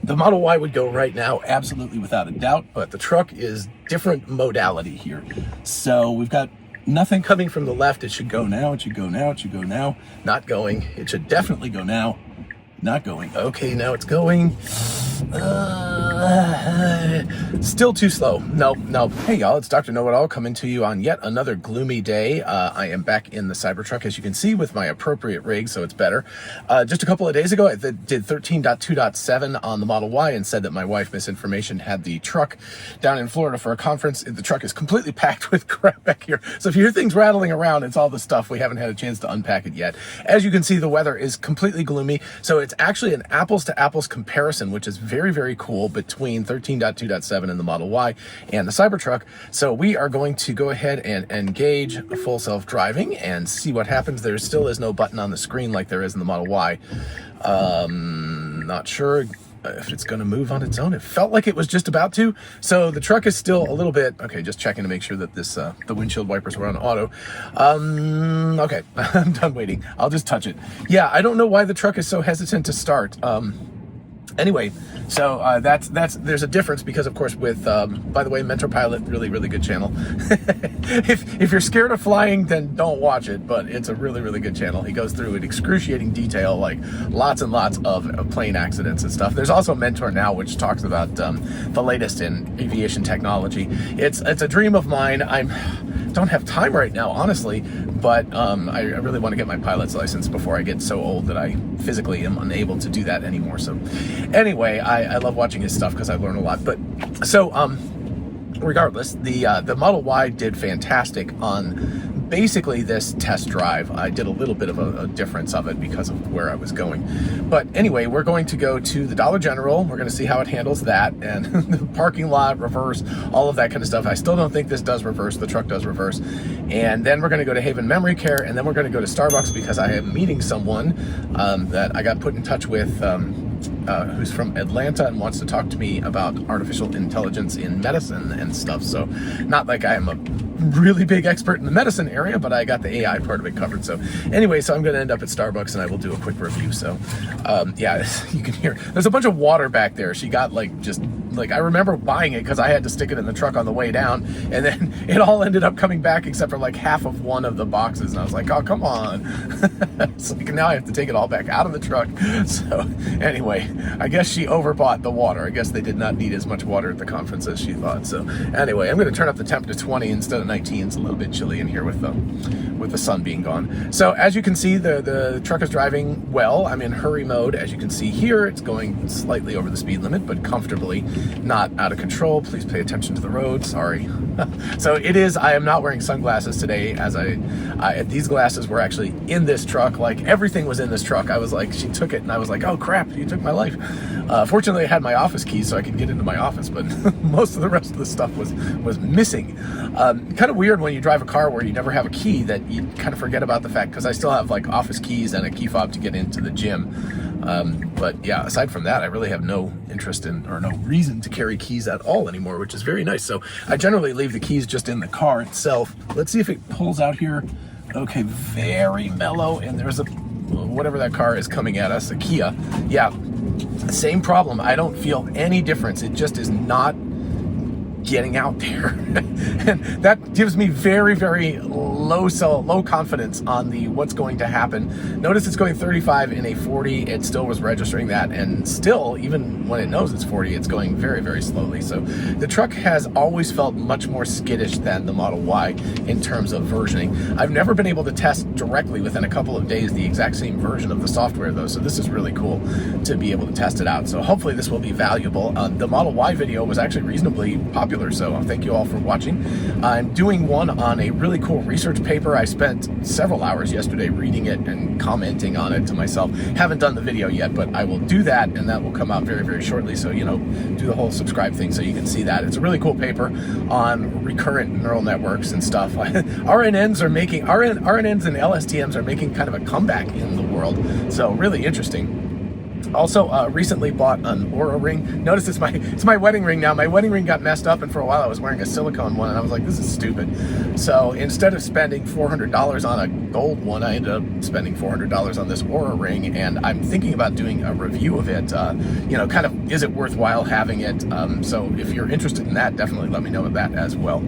The Model Y would go right now, absolutely without a doubt, but the truck is different modality here. So we've got nothing coming from the left. It should go now, it should go now, it should go now. Not going. It should definitely go now. Not going. Okay, now it's going. Still too slow. No. Hey y'all, it's Dr. Know-It-All coming to you on yet another gloomy day. I am back in the Cybertruck, as you can see, with my appropriate rig, so it's better. Just a couple of days ago, I did 13.2.7 on the Model Y and said that my wife misinformation had the truck down in Florida for a conference. The truck is completely packed with crap back here. So if you hear things rattling around, it's all the stuff. We haven't had a chance to unpack it yet. As you can see, the weather is completely gloomy. So it's actually an apples to apples comparison, which is very, very cool, between 13.2.7 and the Model Y and the Cybertruck. So we are going to go ahead and engage full self-driving and see what happens. There still is no button on the screen like there is in the Model Y. Not sure if it's going to move on its own. It felt like it was just about to. So the truck is still a little bit, okay, just checking to make sure that this the windshield wipers were on auto. Okay, I'm done waiting. I'll just touch it. Yeah, I don't know why the truck is so hesitant to start. Anyway, so there's a difference because, of course, with by the way, Mentor Pilot, really good channel. if you're scared of flying, then don't watch it, but it's a really good channel. He goes through in excruciating detail, like lots and lots of plane accidents and stuff. There's also Mentor Now, which talks about the latest in aviation technology. It's a dream of mine. Don't have time right now, honestly, but I really want to get my pilot's license before I get so old that I physically am unable to do that anymore. So anyway, I love watching his stuff because I learn a lot. But so regardless, the Model Y did fantastic on basically this test drive. I did a little bit of a difference of it because of where I was going. But anyway, we're going to go to the Dollar General. We're going to see how it handles that, and the parking lot, reverse, all of that kind of stuff. I still don't think this does reverse. The truck does reverse. And then we're going to go to Haven Memory Care, and then we're going to go to Starbucks because I am meeting someone that I got put in touch with who's from Atlanta and wants to talk to me about artificial intelligence in medicine and stuff. So not like I am a really big expert in the medicine area, but I got the AI part of it covered. So anyway, so I'm going to end up at Starbucks and I will do a quick review. So yeah, you can hear there's a bunch of water back there. She got I remember buying it because I had to stick it in the truck on the way down, and then it all ended up coming back except for like half of one of the boxes, and I was like, oh, come on. So now I have to take it all back out of the truck. So anyway, I guess she overbought the water. I guess they did not need as much water at the conference as she thought. So anyway, I'm going to turn up the temp to 20 instead of 19. It's a little bit chilly in here with the sun being gone. So as you can see, the truck is driving well. I'm in hurry mode. As you can see here, it's going slightly over the speed limit, but comfortably, not out of control. Please pay attention to the road. Sorry. So it is, I am not wearing sunglasses today, as these glasses were actually in this truck. Like everything was in this truck. I was like, she took it and I was like, oh crap, you took my life. Fortunately I had my office keys so I could get into my office, but most of the rest of the stuff was missing. Kind of weird when you drive a car where you never have a key that you kind of forget about the fact, because I still have like office keys and a key fob to get into the gym. But yeah, aside from that, I really have no interest in, or no reason to carry keys at all anymore, which is very nice. So I generally leave the keys just in the car itself. Let's see if it pulls out here. Okay, very mellow. And there's whatever that car is coming at us, a Kia. Yeah, same problem. I don't feel any difference. It just is not getting out there. And that gives me very low confidence on what's going to happen. Notice it's going 35 in a 40. It still was registering that, and still, even when it knows it's 40, it's going very slowly. So the truck has always felt much more skittish than the Model Y in terms of versioning. I've never been able to test directly within a couple of days the exact same version of the software though, so this is really cool to be able to test it out. So hopefully this will be valuable. The Model Y video was actually reasonably popular, so thank you all for watching. I'm doing one on a really cool research paper. I spent several hours yesterday reading it and commenting on it to myself. Haven't done the video yet, but I will do that, and that will come out very shortly. So, you know, do the whole subscribe thing so you can see that. It's a really cool paper on recurrent neural networks and stuff. RNNs and LSTMs are making kind of a comeback in the world. So really interesting. Also, recently bought an Oura ring. Notice it's my wedding ring now. My wedding ring got messed up, and for a while I was wearing a silicone one, and I was like, this is stupid. So instead of spending $400 on a gold one, I ended up spending $400 on this Oura ring, and I'm thinking about doing a review of it. Kind of, is it worthwhile having it? So if you're interested in that, definitely let me know about that as well.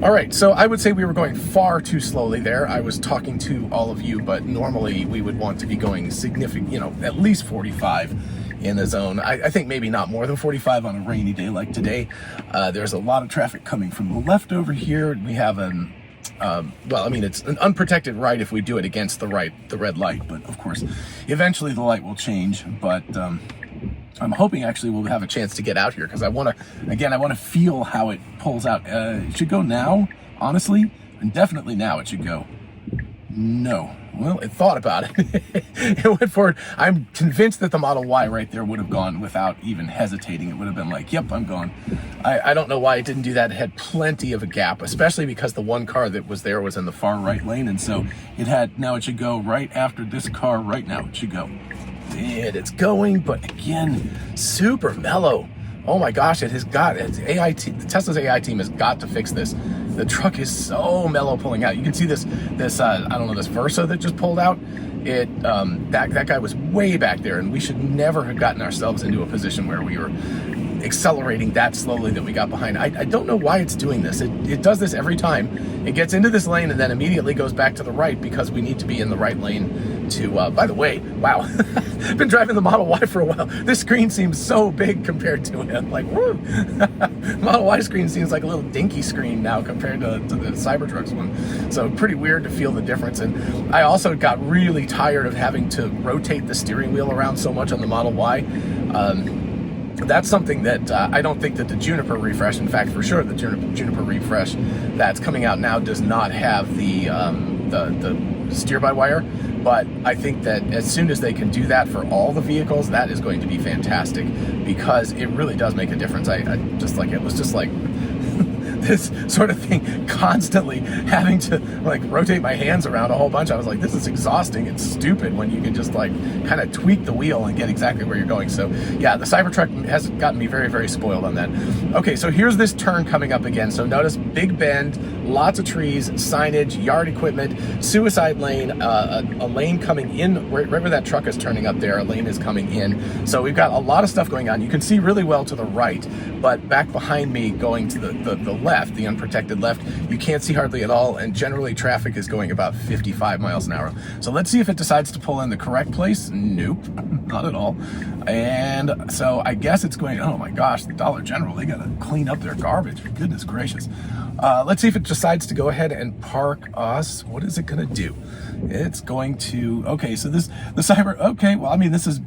All right, so I would say we were going far too slowly there. I was talking to all of you, but normally we would want to be going significant, at least 45 in the zone. I think maybe not more than 45 on a rainy day like today. There's a lot of traffic coming from the left over here. We have it's an unprotected right if we do it against the red light, but of course, eventually the light will change, but I'm hoping actually we'll have a chance to get out here because I want to feel how it pulls out. It should go now, honestly, and definitely now it should go. No. Well, it thought about it. It went forward. I'm convinced that the Model Y right there would have gone without even hesitating. It would have been like, yep, I'm gone. I don't know why it didn't do that. It had plenty of a gap, especially because the one car that was there was in the far right lane. And so now it should go right after this car right now. It should go. And it's going, but again, super mellow. Oh my gosh, Tesla's AI team has got to fix this. The truck is so mellow pulling out. You can see this Versa that just pulled out. That guy was way back there, and we should never have gotten ourselves into a position where we were accelerating that slowly that we got behind. I don't know why it's doing this. It does this every time. It gets into this lane and then immediately goes back to the right because we need to be in the right lane to, by the way, wow, I've been driving the Model Y for a while. This screen seems so big compared to it. Like, woo! Model Y screen seems like a little dinky screen now compared to the Cybertruck's one. So pretty weird to feel the difference. And I also got really tired of having to rotate the steering wheel around so much on the Model Y. That's something that I don't think that the Juniper refresh, in fact, for sure, the Juniper refresh that's coming out now does not have the steer-by-wire, but I think that as soon as they can do that for all the vehicles, that is going to be fantastic because it really does make a difference. It was just like this sort of thing, constantly having to like rotate my hands around a whole bunch. I was like, this is exhausting. It's stupid when you can just like kind of tweak the wheel and get exactly where you're going. So yeah, the Cybertruck has gotten me very, very spoiled on that. Okay, so here's this turn coming up again. So notice big bend, lots of trees, signage, yard equipment, suicide lane, a lane coming in, right where that truck is turning up there, a lane is coming in. So we've got a lot of stuff going on. You can see really well to the right, but back behind me going to the left, the unprotected left, you can't see hardly at all, and generally traffic is going about 55 miles an hour. So let's see if it decides to pull in the correct place. Nope, not at all. And so I guess it's going, oh my gosh, the Dollar General, they gotta clean up their garbage, goodness gracious. Let's see if it decides to go ahead and park us. What is it gonna do? It's going to, okay, so this is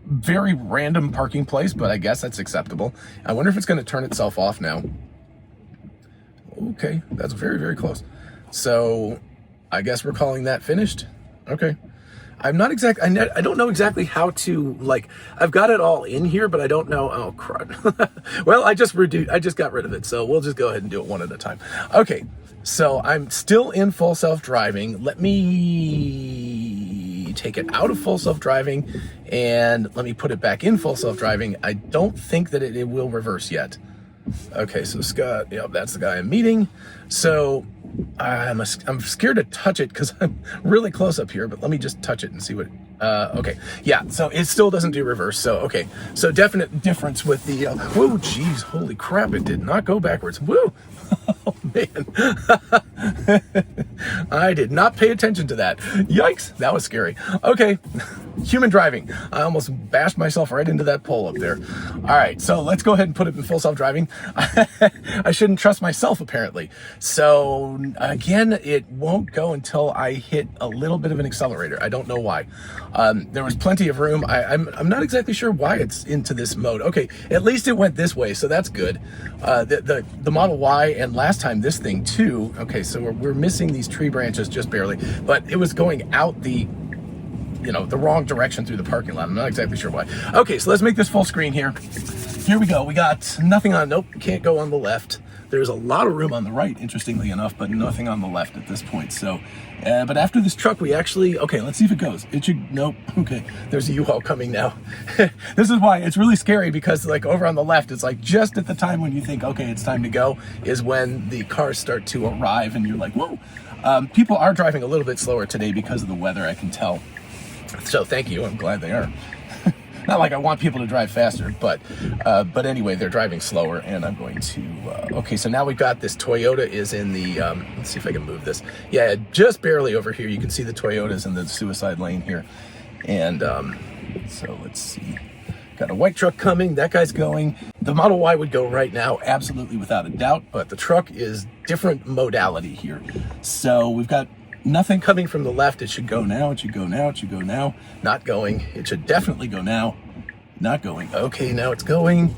very random parking place, but I guess that's acceptable. I wonder if it's going to turn itself off now. Okay, that's very, very close. So I guess we're calling that finished. Okay. I don't know exactly how to, like, I've got it all in here, but I don't know. Oh, crud. Well, I just got rid of it. So we'll just go ahead and do it one at a time. Okay. So I'm still in full self-driving. Let me take it out of full self-driving and let me put it back in full self-driving. I don't think that it will reverse yet. Okay, so Scott, yep, that's the guy I'm meeting. So I'm scared to touch it because I'm really close up here, but let me just touch it and see what, okay. Yeah, so it still doesn't do reverse. So, okay. So definite difference with the, whoa, geez, holy crap. It did not go backwards. Woo. Oh, man. I did not pay attention to that. Yikes. That was scary. Okay. Human driving. I almost bashed myself right into that pole up there. All right. So let's go ahead and put it in full self-driving. I shouldn't trust myself, apparently. So again, it won't go until I hit a little bit of an accelerator. I don't know why. There was plenty of room. I'm not exactly sure why it's into this mode. Okay. At least it went this way. So that's good. The Model Y and last time this thing too. Okay. So we're missing these tree branches just barely, but it was going out the wrong direction through the parking lot. I'm not exactly sure why. Okay, so let's make this full screen here. Here we go. We got nothing on. Nope, can't go on the left. There's a lot of room on the right, interestingly enough, but nothing on the left at this point. So, but after this truck, we actually, okay, let's see if it goes. It should, nope, okay, there's a U-Haul coming now. This is why it's really scary, because like over on the left, it's like just at the time when you think, okay, it's time to go, is when the cars start to arrive and you're like, whoa. People are driving a little bit slower today because of the weather, I can tell. So thank you, I'm glad they are. Not like I want people to drive faster, but anyway, they're driving slower, and I'm going to, okay, so now we've got this Toyota is in the, let's see if I can move this. Yeah, just barely over here. You can see the Toyota's in the suicide lane here. And so let's see. Got a white truck coming, that guy's going. The Model Y would go right now, absolutely without a doubt, but the truck is different modality here. So we've got nothing coming from the left. It should go now, it should go now, it should go now. Not going. It should definitely go now. Not going. Okay, now it's going.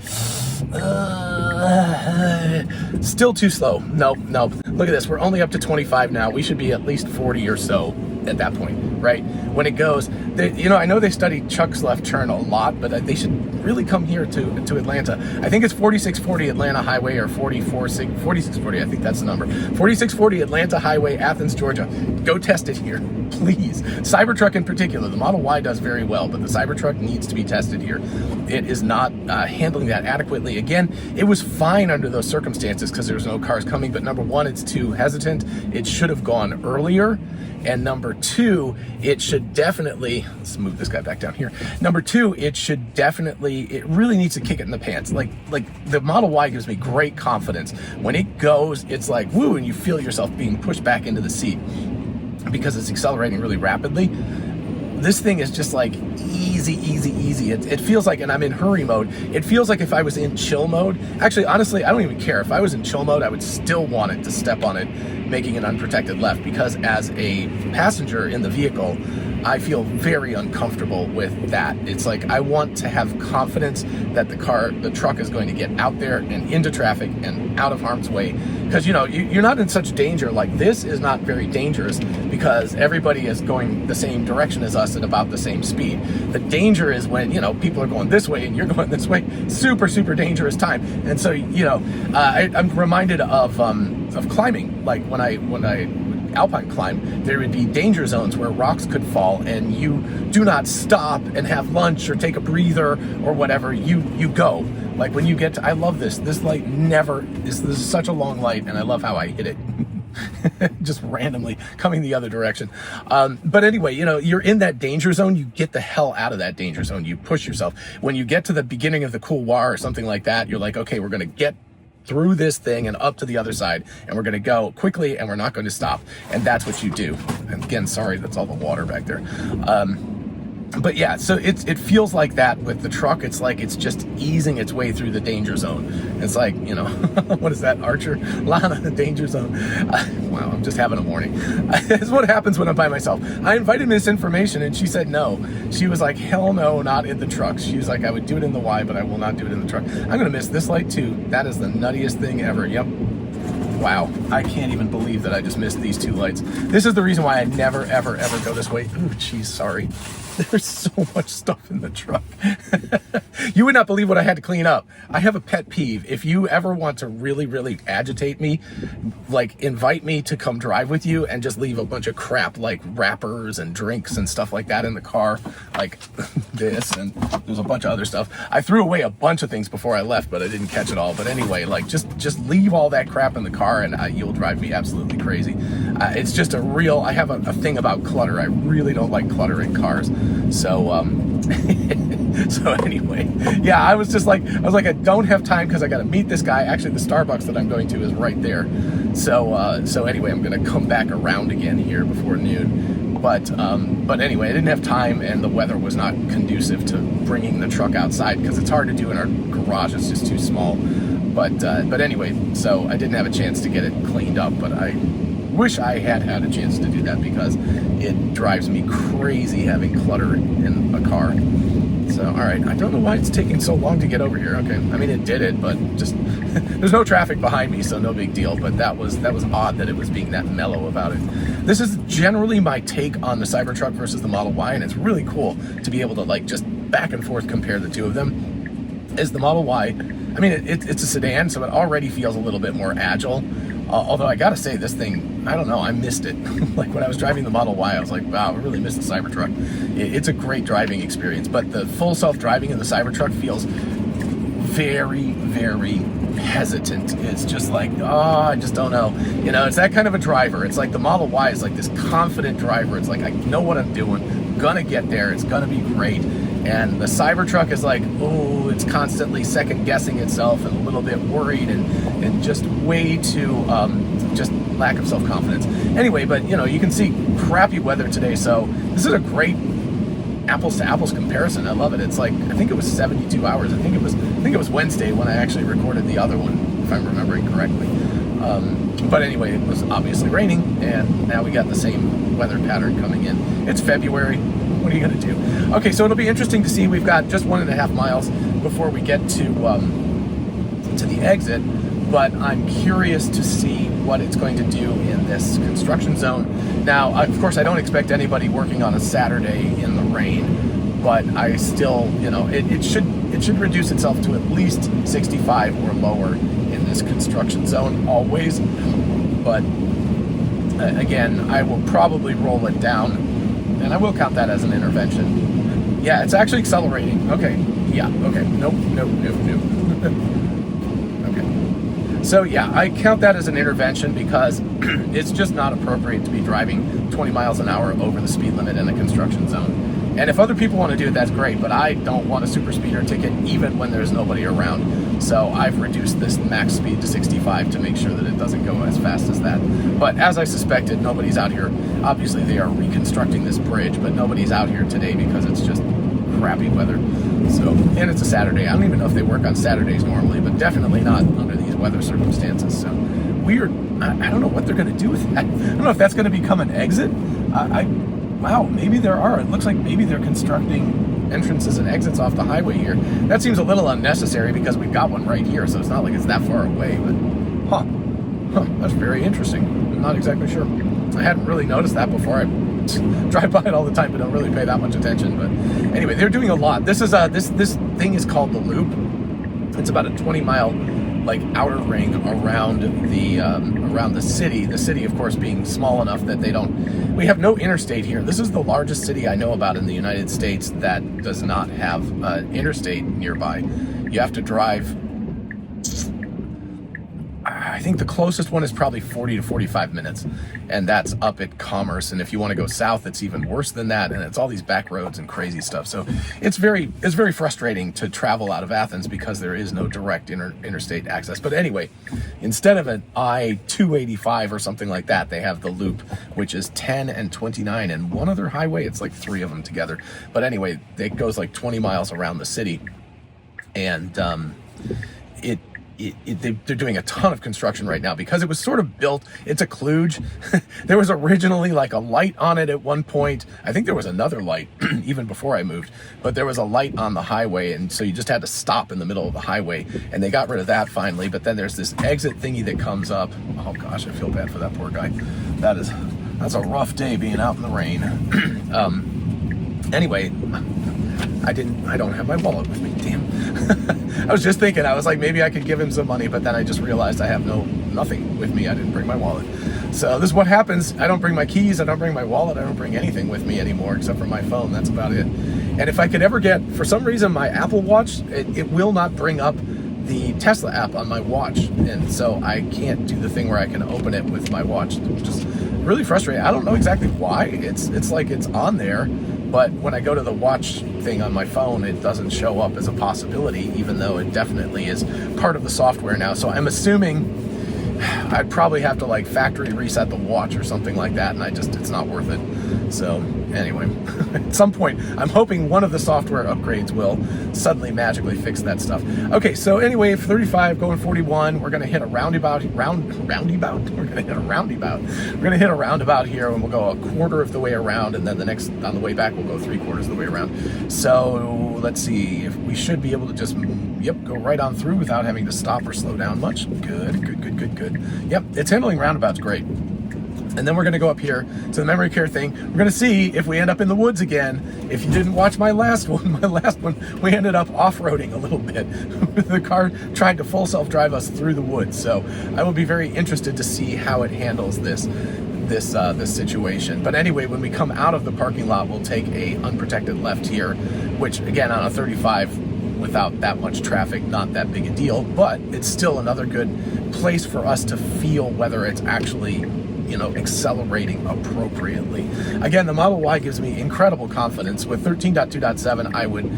Still too slow. Nope. Look at this. We're only up to 25 now. We should be at least 40 or so at that point, right? When it goes, I know they study Chuck's left turn a lot, but they should really come here to Atlanta. I think it's 4640 Atlanta Highway, or 4640, I think that's the number. 4640 Atlanta Highway, Athens, Georgia. Go test it here, please. Cybertruck in particular, the Model Y does very well, but the Cybertruck needs to be tested here. It is not handling that adequately. Again, it was fine under those circumstances because there was no cars coming, but number one, it's too hesitant. It should have gone earlier. And number two, it should definitely, let's move this guy back down here. Number two, it really needs to kick it in the pants. Like the Model Y gives me great confidence. When it goes, it's like, woo, and you feel yourself being pushed back into the seat because it's accelerating really rapidly. This thing is just like easy. It feels like, and I'm in hurry mode, it feels like if I was in chill mode, actually, honestly, I don't even care. If I was in chill mode, I would still want it to step on it, making an unprotected left, because as a passenger in the vehicle, I feel very uncomfortable with that. It's like, I want to have confidence that the truck is going to get out there and into traffic and out of harm's way. Because, you're not in such danger. Like, this is not very dangerous because everybody is going the same direction as us at about the same speed. The danger is when, people are going this way and you're going this way. Super dangerous time. And so, I'm reminded of climbing. Like when I alpine climb, there would be danger zones where rocks could fall and you do not stop and have lunch or take a breather or whatever. You go. Like when you get to, I love this light this is such a long light, and I love how I hit it just randomly coming the other direction. But anyway, you're in that danger zone. You get the hell out of that danger zone. You push yourself. When you get to the beginning of the couloir or something like that, you're like, okay, we're going to get through this thing and up to the other side, and we're going to go quickly, and we're not going to stop. And that's what you do. And again, sorry, that's all the water back there. But yeah, so it feels like that with the truck. It's like it's just easing its way through the danger zone. It's like, what is that, Archer? Lana, the danger zone. Wow, I'm just having a morning. It's what happens when I'm by myself. I invited Miss Information, and she said no. She was like, hell no, not in the truck. She was like, I would do it in the Y, but I will not do it in the truck. I'm going to miss this light too. That is the nuttiest thing ever. Yep. Wow, I can't even believe that I just missed these two lights. This is the reason why I never, ever go this way. Ooh, geez, sorry. There's so much stuff in the truck. You would not believe what I had to clean up. I have a pet peeve. If you ever want to really agitate me, like invite me to come drive with you and just leave a bunch of crap like wrappers and drinks and stuff like that in the car, like this, and there's a bunch of other stuff. I threw away a bunch of things before I left, but I didn't catch it all. But anyway, like just leave all that crap in the car, and you'll drive me absolutely crazy. It's just I have a thing about clutter. I really don't like clutter in cars. So so anyway, yeah, I was like, I don't have time because I got to meet this guy. Actually, the Starbucks that I'm going to is right there. So anyway, I'm going to come back around again here before noon. But anyway, I didn't have time, and the weather was not conducive to bringing the truck outside because it's hard to do in our garage. It's just too small. But anyway, so I didn't have a chance to get it cleaned up, but I wish I had a chance to do that because it drives me crazy having clutter in a car. So, all right, I don't know why it's taking so long to get over here. Okay, I mean, it did it, but just there's no traffic behind me, so no big deal. But that was odd that it was being that mellow about it. This is generally my take on the Cybertruck versus the Model Y, and it's really cool to be able to like just back and forth compare the two of them. As the Model Y, I mean, it's a sedan, so it already feels a little bit more agile. Although I gotta say, this thing, I don't know, I missed it. Like when I was driving the Model Y, I was like, wow, I really missed the Cybertruck. It's a great driving experience, but the full self-driving in the Cybertruck feels very, very hesitant. It's just like, oh, I just don't know. You know, it's that kind of a driver. It's like the Model Y is like this confident driver. It's like, I know what I'm doing, gonna get there, it's gonna be great. And the Cybertruck is like, oh, it's constantly second guessing itself and a little bit worried and just way too, just lack of self-confidence. Anyway, but you know, you can see crappy weather today, so this is a great apples to apples comparison. I love it. It's like, I think it was 72 hours. I think it was Wednesday when I actually recorded the other one, if I'm remembering correctly. But anyway, it was obviously raining, and now we got the same weather pattern coming in. It's February. What are you going to do? Okay, so it'll be interesting to see. We've got just 1.5 miles before we get to the exit, but I'm curious to see what it's going to do in this construction zone. Now, of course, I don't expect anybody working on a Saturday in the rain, but I still, you know, it should reduce itself to at least 65 or lower in this construction zone always. But again, I will probably roll it down. And I will count that as an intervention. Yeah, it's actually accelerating. Okay, yeah, okay, nope. Okay. So yeah, I count that as an intervention because it's just not appropriate to be driving 20 miles an hour over the speed limit in a construction zone. And if other people want to do it, that's great, but I don't want a super speeder ticket even when there's nobody around. So I've reduced this max speed to 65 to make sure that it doesn't go as fast as that. But as I suspected, nobody's out here. Obviously they are reconstructing this bridge, but nobody's out here today because it's just crappy weather. So, and it's a Saturday. I don't even know if they work on Saturdays normally, but definitely not under these weather circumstances. So weird. I don't know what they're going to do with that. I don't know if that's going to become an exit. Wow, maybe there are. It looks like maybe they're constructing entrances and exits off the highway here. That seems a little unnecessary because we've got one right here, so it's not like it's that far away, but that's very interesting. I'm not exactly sure. I hadn't really noticed that before. I drive by it all the time, but don't really pay that much attention. But anyway, they're doing a lot. This is this thing is called the Loop. It's about a 20-mile like outer ring around the city. The city, of course, being small enough that we have no interstate here. This is the largest city I know about in the United States that does not have an interstate nearby. You have to drive, I think the closest one is probably 40 to 45 minutes, and that's up at Commerce. And if you want to go south, it's even worse than that, and it's all these back roads and crazy stuff. So it's very frustrating to travel out of Athens because there is no direct interstate access. But anyway, instead of an I-285 or something like that, they have the Loop, which is 10 and 29, and one other highway. It's like 3 of them together. But anyway, it goes like 20 miles around the city, and they're doing a ton of construction right now because it was sort of built. It's a kludge. There was originally like a light on it at one point. I think there was another light even before I moved, but there was a light on the highway, and so you just had to stop in the middle of the highway, and they got rid of that finally. But then there's this exit thingy that comes up. Oh gosh, I feel bad for that poor guy. That's a rough day being out in the rain. Anyway, I don't have my wallet with me, damn. I was just thinking, I was like, maybe I could give him some money, but then I just realized I have nothing with me. I didn't bring my wallet. So this is what happens. I don't bring my keys, I don't bring my wallet, I don't bring anything with me anymore except for my phone. That's about it. And if I could ever get, for some reason, my Apple Watch, it will not bring up the Tesla app on my watch, and so I can't do the thing where I can open it with my watch, which is really frustrating. I don't know exactly why. It's like it's on there, but when I go to the watch thing on my phone, it doesn't show up as a possibility, even though it definitely is part of the software now. So I'm assuming I'd probably have to like factory reset the watch or something like that, and it's not worth it. So anyway, at some point, I'm hoping one of the software upgrades will suddenly magically fix that stuff. Okay, so anyway, 35 going 41, we're gonna hit a roundabout. We're gonna hit a roundabout. We're gonna hit a roundabout here, and we'll go a quarter of the way around, and then on the way back, we'll go 3/4 of the way around. So let's see if we should be able to just, go right on through without having to stop or slow down much. Good. Yep, it's handling roundabouts great. And then we're going to go up here to the memory care thing. We're going to see if we end up in the woods again. If you didn't watch my last one, we ended up off-roading a little bit. The car tried to full self-drive us through the woods. So I will be very interested to see how it handles this situation. But anyway, when we come out of the parking lot, we'll take a unprotected left here, which again on a 35 without that much traffic, not that big a deal, but it's still another good place for us to feel whether it's actually, you know, accelerating appropriately. Again, the Model Y gives me incredible confidence. With 13.2.7, I would,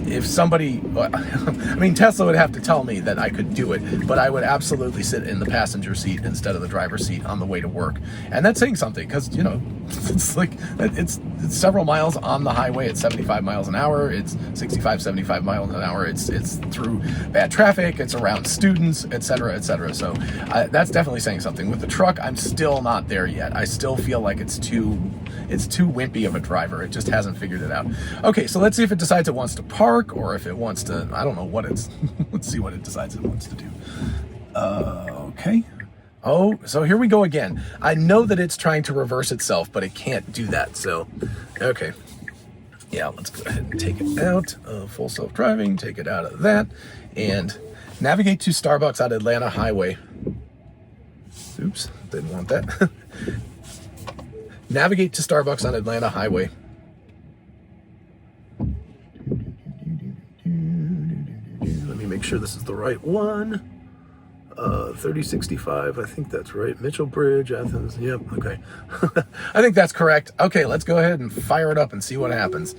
if somebody, I mean, Tesla would have to tell me that I could do it, but I would absolutely sit in the passenger seat instead of the driver's seat on the way to work. And that's saying something, because, you know, it's like, it's several miles on the highway at 75 miles an hour. It's 65, 75 miles an hour. It's through bad traffic. It's around students, et cetera, et cetera. So that's definitely saying something. With the truck, I'm still not there yet. I still feel like it's too wimpy of a driver. It just hasn't figured it out. Okay, so let's see if it decides it wants to park, or if it wants to, I don't know what it's, let's see what it decides it wants to do. Okay. Oh, so here we go again. I know that it's trying to reverse itself, but it can't do that. So, okay. Yeah, let's go ahead and take it out of full self-driving, take it out of that, and navigate to Starbucks on Atlanta Highway. Oops, didn't want that. Navigate to Starbucks on Atlanta Highway. Let me make sure this is the right one. 3065, I think that's right. Mitchell Bridge, Athens, yep, okay. I think that's correct. Okay, let's go ahead and fire it up and see what happens.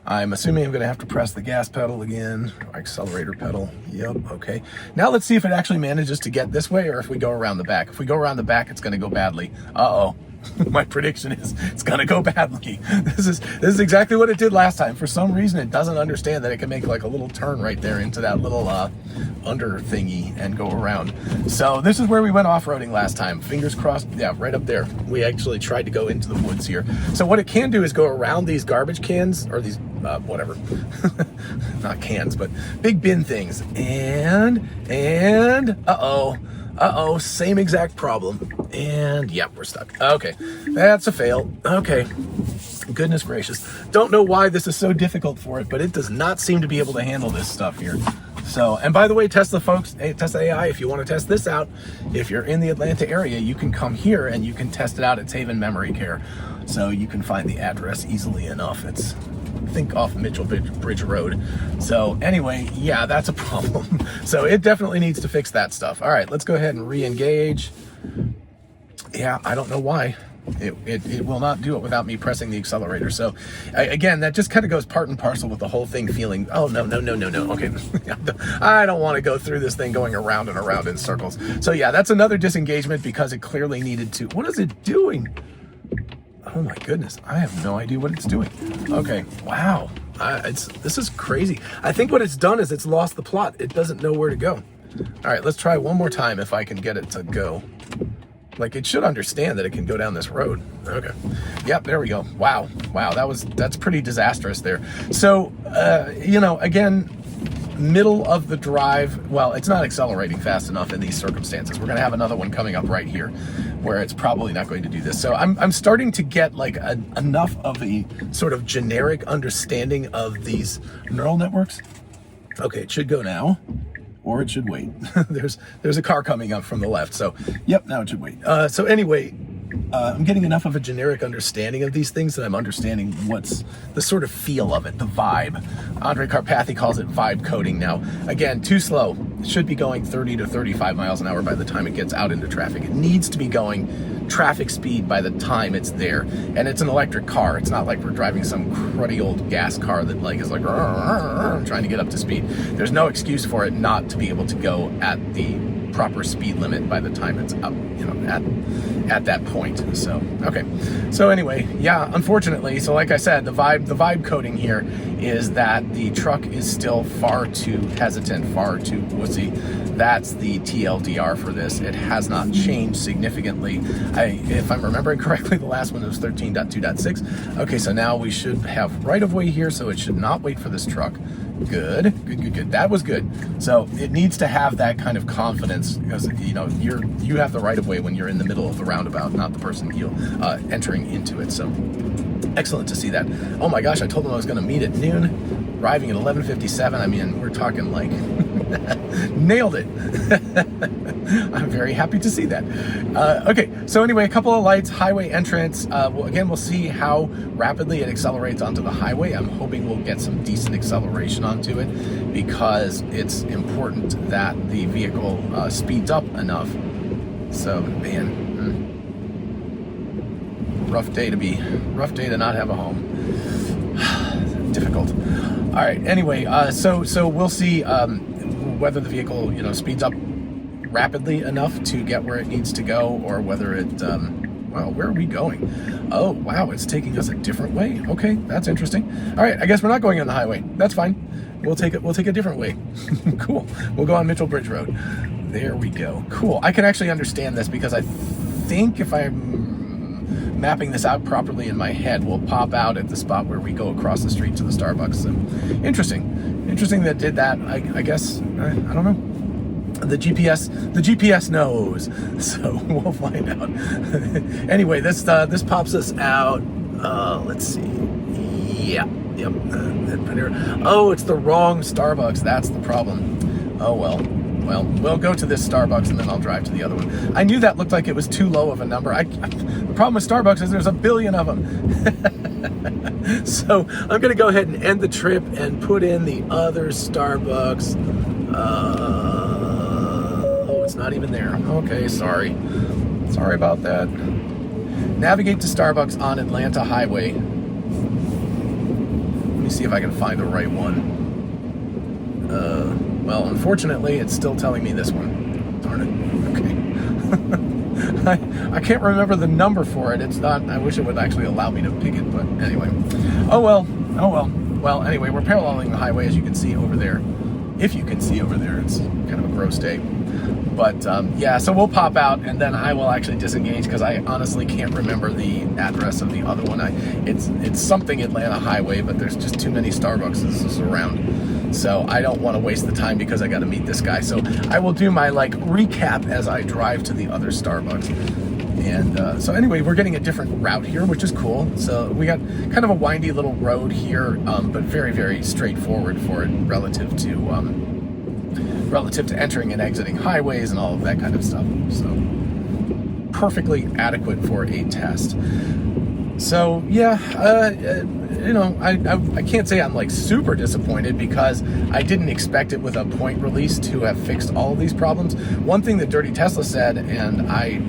I'm assuming I'm gonna have to press the gas pedal again, accelerator pedal, yep, okay. Now let's see if it actually manages to get this way, or if we go around the back. If we go around the back, it's gonna go badly. Uh-oh. My prediction is it's gonna go badly. This is exactly what it did last time. For some reason, it doesn't understand that it can make like a little turn right there into that little under thingy and go around. So this is where we went off-roading last time. Fingers crossed. Yeah, right up there. We actually tried to go into the woods here. So what it can do is go around these garbage cans, or these whatever, not cans, but big bin things. And uh-oh, same exact problem. And yep, we're stuck. Okay, that's a fail. Okay, goodness gracious. Don't know why this is so difficult for it, but it does not seem to be able to handle this stuff here. So, and by the way, Tesla folks, Tesla AI, if you want to test this out, if you're in the Atlanta area, you can come here and you can test it out at Haven Memory Care. So you can find the address easily enough. It's, I think, off Mitchell Bridge Road. So anyway, yeah, that's a problem. So it definitely needs to fix that stuff. All right, let's go ahead and re-engage. Yeah, I don't know why. It will not do it without me pressing the accelerator. So again, that just kind of goes part and parcel with the whole thing feeling, oh, no. Okay, I don't want to go through this thing going around and around in circles. So yeah, that's another disengagement because it clearly needed to. What is it doing? Oh my goodness, I have no idea what it's doing. Okay, wow, this is crazy. I think what it's done is it's lost the plot. It doesn't know where to go. All right, let's try one more time if I can get it to go. Like, it should understand that it can go down this road. Okay. Yep, there we go. Wow, that's pretty disastrous there. So, you know, again, middle of the drive, well, it's not accelerating fast enough in these circumstances. We're gonna have another one coming up right here where it's probably not going to do this. So I'm starting to get like enough of a sort of generic understanding of these neural networks. Okay, it should go now. Or it should wait. There's a car coming up from the left. So, yep, now it should wait. So anyway, I'm getting enough of a generic understanding of these things that I'm understanding what's the sort of feel of it, the vibe. Andre Karpathy calls it vibe coding now. Again, too slow. It should be going 30 to 35 miles an hour by the time it gets out into traffic. It needs to be going traffic speed by the time it's there. And it's an electric car. It's not like we're driving some cruddy old gas car that like is like trying to get up to speed. There's no excuse for it not to be able to go at the proper speed limit by the time it's up, you know, at that point. So, okay. So anyway, yeah, unfortunately, so like I said, the vibe coding here is that the truck is still far too hesitant, far too wussy. That's the TLDR for this. It has not changed significantly. If I'm remembering correctly, the last one was 13.2.6. Okay, so now we should have right of way here, so it should not wait for this truck. Good. That was good. So it needs to have that kind of confidence because, you know, you have the right of way when you're in the middle of the roundabout, not the person entering into it. So excellent to see that. Oh my gosh, I told them I was going to meet at noon, arriving at 11:57. I mean, we're talking like nailed it. I'm very happy to see that. Okay, so anyway, a couple of lights, highway entrance. We'll see how rapidly it accelerates onto the highway. I'm hoping we'll get some decent acceleration onto it because it's important that the vehicle speeds up enough. So, man, rough day to not have a home. Difficult. All right. Anyway, so we'll see whether the vehicle, you know, speeds up rapidly enough to get where it needs to go, or whether it. Well, where are we going? Oh, wow, it's taking us a different way. Okay, that's interesting. All right, I guess we're not going on the highway. That's fine. We'll take a different way. Cool. We'll go on Mitchell Bridge Road. There we go. Cool. I can actually understand this because I think if I'm mapping this out properly in my head, we'll pop out at the spot where we go across the street to the Starbucks. So, interesting that did that. I guess I don't know. The GPS knows, so we'll find out. Anyway, this pops us out. Let's see. Yep. Oh, it's the wrong Starbucks. That's the problem. Oh well. Well, we'll go to this Starbucks and then I'll drive to the other one. I knew that looked like it was too low of a number. The problem with Starbucks is there's a billion of them. So I'm going to go ahead and end the trip and put in the other Starbucks. It's not even there. Okay, sorry about that. Navigate to Starbucks on Atlanta Highway. Let me see if I can find the right one. Well, unfortunately, it's still telling me this one. Darn it. Okay. I can't remember the number for it. It's not. I wish it would actually allow me to pick it, but anyway. Oh well. Well, anyway, we're paralleling the highway, as you can see over there. If you can see over there, it's kind of a gross day. But yeah, so we'll pop out and then I will actually disengage because I honestly can't remember the address of the other one. It's something Atlanta Highway, but there's just too many Starbucks around. So I don't want to waste the time because I got to meet this guy. So I will do my recap as I drive to the other Starbucks. And so anyway, we're getting a different route here, which is cool. So we got kind of a windy little road here, but very, very straightforward for it relative to entering and exiting highways and all of that kind of stuff. So perfectly adequate for a test. So yeah, you know, I can't say I'm super disappointed because I didn't expect it with a point release to have fixed all of these problems. One thing that Dirty Tesla said, and I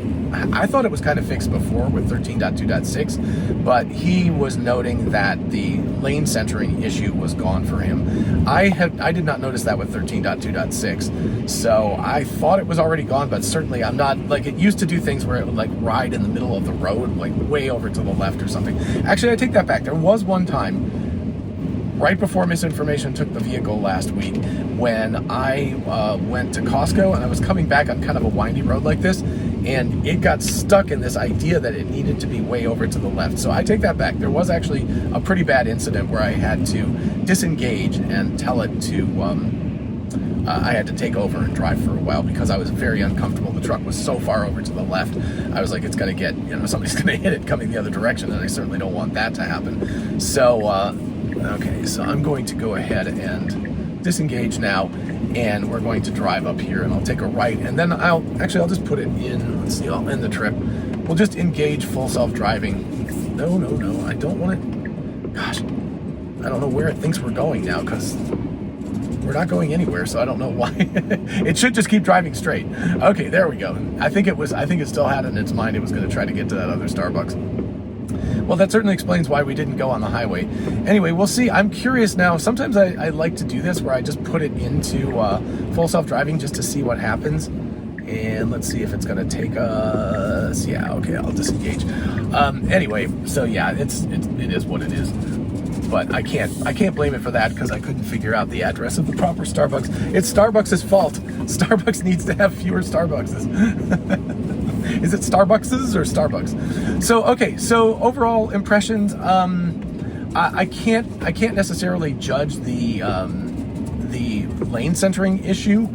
thought it was kind of fixed before with 13.2.6, but he was noting that the lane centering issue was gone for him. I did not notice that with 13.2.6, so I thought it was already gone, but certainly I'm not, it used to do things where it would ride in the middle of the road, way over to the left or something. Actually, I take that back. There was one time right before Misinformation took the vehicle last week when I went to Costco and I was coming back on kind of a windy road like this, and it got stuck in this idea that it needed to be way over to the left. So I take that back. There was actually a pretty bad incident where I had to disengage and tell it to, I had to take over and drive for a while because I was very uncomfortable. The truck was so far over to the left. I was like, it's going to get, somebody's going to hit it coming the other direction, and I certainly don't want that to happen. So, okay, so I'm going to go ahead and disengage now, and we're going to drive up here, and I'll take a right, and then I'll just put it in. Let's see, I'll end the trip. We'll just engage full self-driving. No, I don't want it. Gosh, I don't know where it thinks we're going now, because we're not going anywhere, so I don't know why. It should just keep driving straight. Okay, there we go. I think it still had in its mind it was going to try to get to that other Starbucks. Well, that certainly explains why we didn't go on the highway. Anyway, we'll see. I'm curious now. Sometimes I like to do this where I just put it into full self-driving just to see what happens. And let's see if it's going to take us. Yeah, okay, I'll disengage. Anyway, so yeah, it is what it is. But I can't blame it for that because I couldn't figure out the address of the proper Starbucks. It's Starbucks' fault. Starbucks needs to have fewer Starbuckses. Is it Starbuckses or Starbucks? So okay, so overall impressions. I can't necessarily judge the the lane centering issue,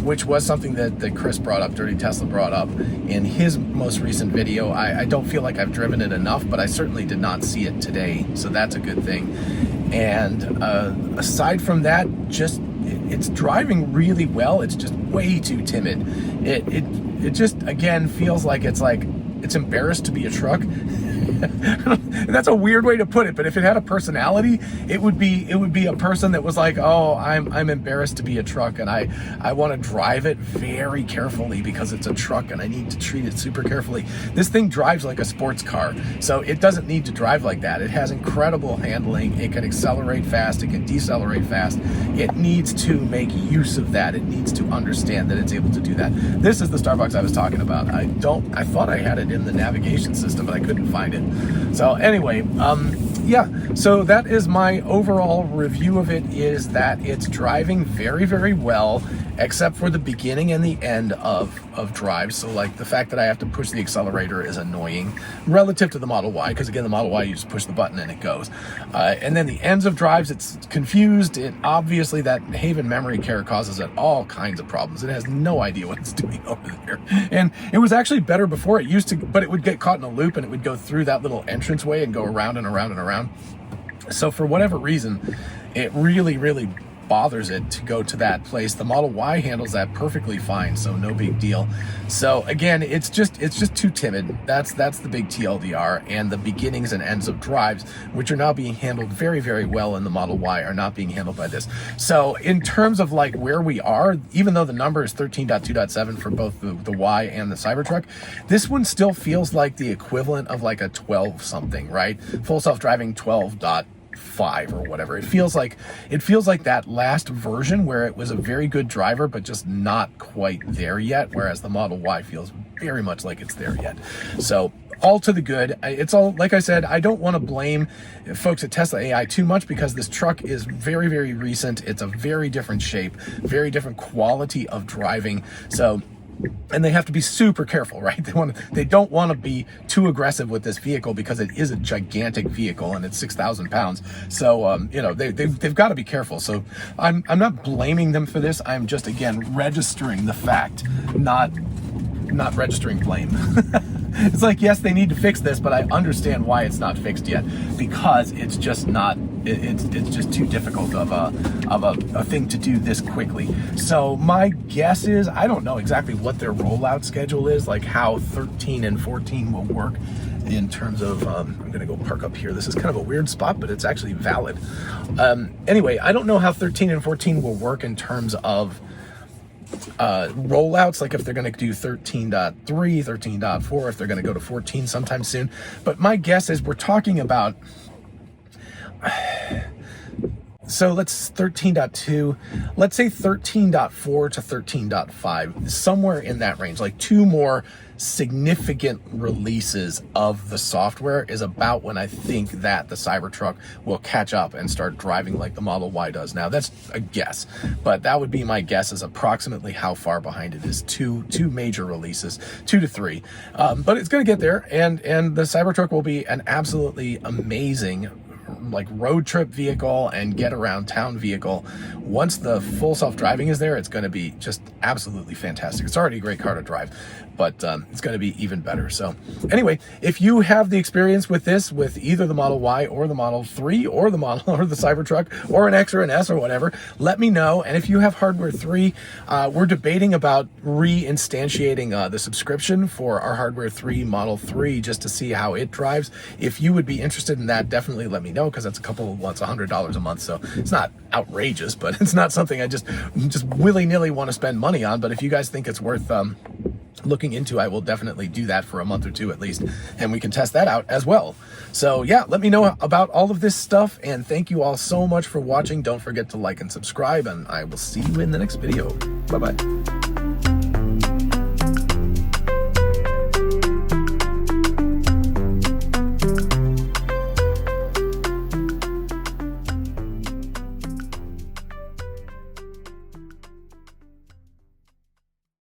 which was something that Chris brought up, Dirty Tesla brought up in his most recent video. I don't feel like I've driven it enough, but I certainly did not see it today, so that's a good thing. And aside from that, just it's driving really well. It's just way too timid. It just, again, feels like it's embarrassed to be a truck. That's a weird way to put it, but if it had a personality, it would be a person that was like, oh, I'm embarrassed to be a truck, and I want to drive it very carefully because it's a truck and I need to treat it super carefully. This thing drives like a sports car, so it doesn't need to drive like that. It has incredible handling. It can accelerate fast, it can decelerate fast. It needs to make use of that. It needs to understand that it's able to do that. This is the Starbucks I was talking about. I thought I had it in the navigation system, but I couldn't find it. So anyway, yeah, so that is my overall review of it, is that it's driving very, very well, except for the beginning and the end of drives. So like the fact that I have to push the accelerator is annoying relative to the Model Y, because again, the Model Y, you just push the button and it goes. And then the ends of drives, it's confused. Obviously that Haven memory care causes it all kinds of problems. It has no idea what it's doing over there. And it was actually better before. It used to, but it would get caught in a loop and it would go through that little entranceway and go around and around and around. So for whatever reason, it really, really bothers it to go to that place. The Model Y handles that perfectly fine, so no big deal. So again, it's just too timid. That's the big TLDR, and the beginnings and ends of drives, which are now being handled very, very well in the Model Y, are not being handled by this. So in terms of like where we are, even though the number is 13.2.7 for both the Y and the Cybertruck, this one still feels like the equivalent of like a 12 something, right? Full self-driving 12.5 or whatever. It feels like that last version where it was a very good driver but just not quite there yet, whereas the Model Y feels very much like it's there yet. So all to the good. It's all, like I said, I don't want to blame folks at Tesla AI too much, because this truck is very, very recent. It's a very different shape, very different quality of driving. So, and they have to be super careful, right? They don't want to be too aggressive with this vehicle because it is a gigantic vehicle and it's 6,000 pounds. So, you know, they've got to be careful. So I'm not blaming them for this. I'm just, again, registering the fact, not registering blame. It's like, yes, they need to fix this, but I understand why it's not fixed yet, because it's just not, it's just too difficult of a thing to do this quickly. So my guess is, I don't know exactly what their rollout schedule is, like how 13 and 14 will work in terms of, I'm gonna go park up here. This is kind of a weird spot, but it's actually valid. Anyway, I don't know how 13 and 14 will work in terms of rollouts, like if they're going to do 13.3, 13.4, if they're going to go to 14 sometime soon. But my guess is we're talking about, so let's 13.2, let's say 13.4 to 13.5, somewhere in that range, like 2 more significant releases of the software is about when I think that the Cybertruck will catch up and start driving like the Model Y does now. That's a guess, but that would be my guess, is approximately how far behind it is. Two major releases, 2 to 3, but it's going to get there, and the Cybertruck will be an absolutely amazing like road trip vehicle and get around town vehicle. Once the full self-driving is there, it's going to be just absolutely fantastic. It's already a great car to drive, but it's going to be even better. So anyway, if you have the experience with this, with either the Model Y or the Model 3 or the Cybertruck or an X or an S or whatever, let me know. And if you have Hardware 3, we're debating about reinstantiating the subscription for our Hardware 3 Model 3 just to see how it drives. If you would be interested in that, definitely let me know, because that's $100 a month. So it's not outrageous, but it's not something I just willy-nilly want to spend money on. But if you guys think it's worth looking into, I will definitely do that for a month or 2 at least, and we can test that out as well. So yeah, let me know about all of this stuff, and thank you all so much for watching. Don't forget to like and subscribe, and I will see you in the next video. Bye-bye.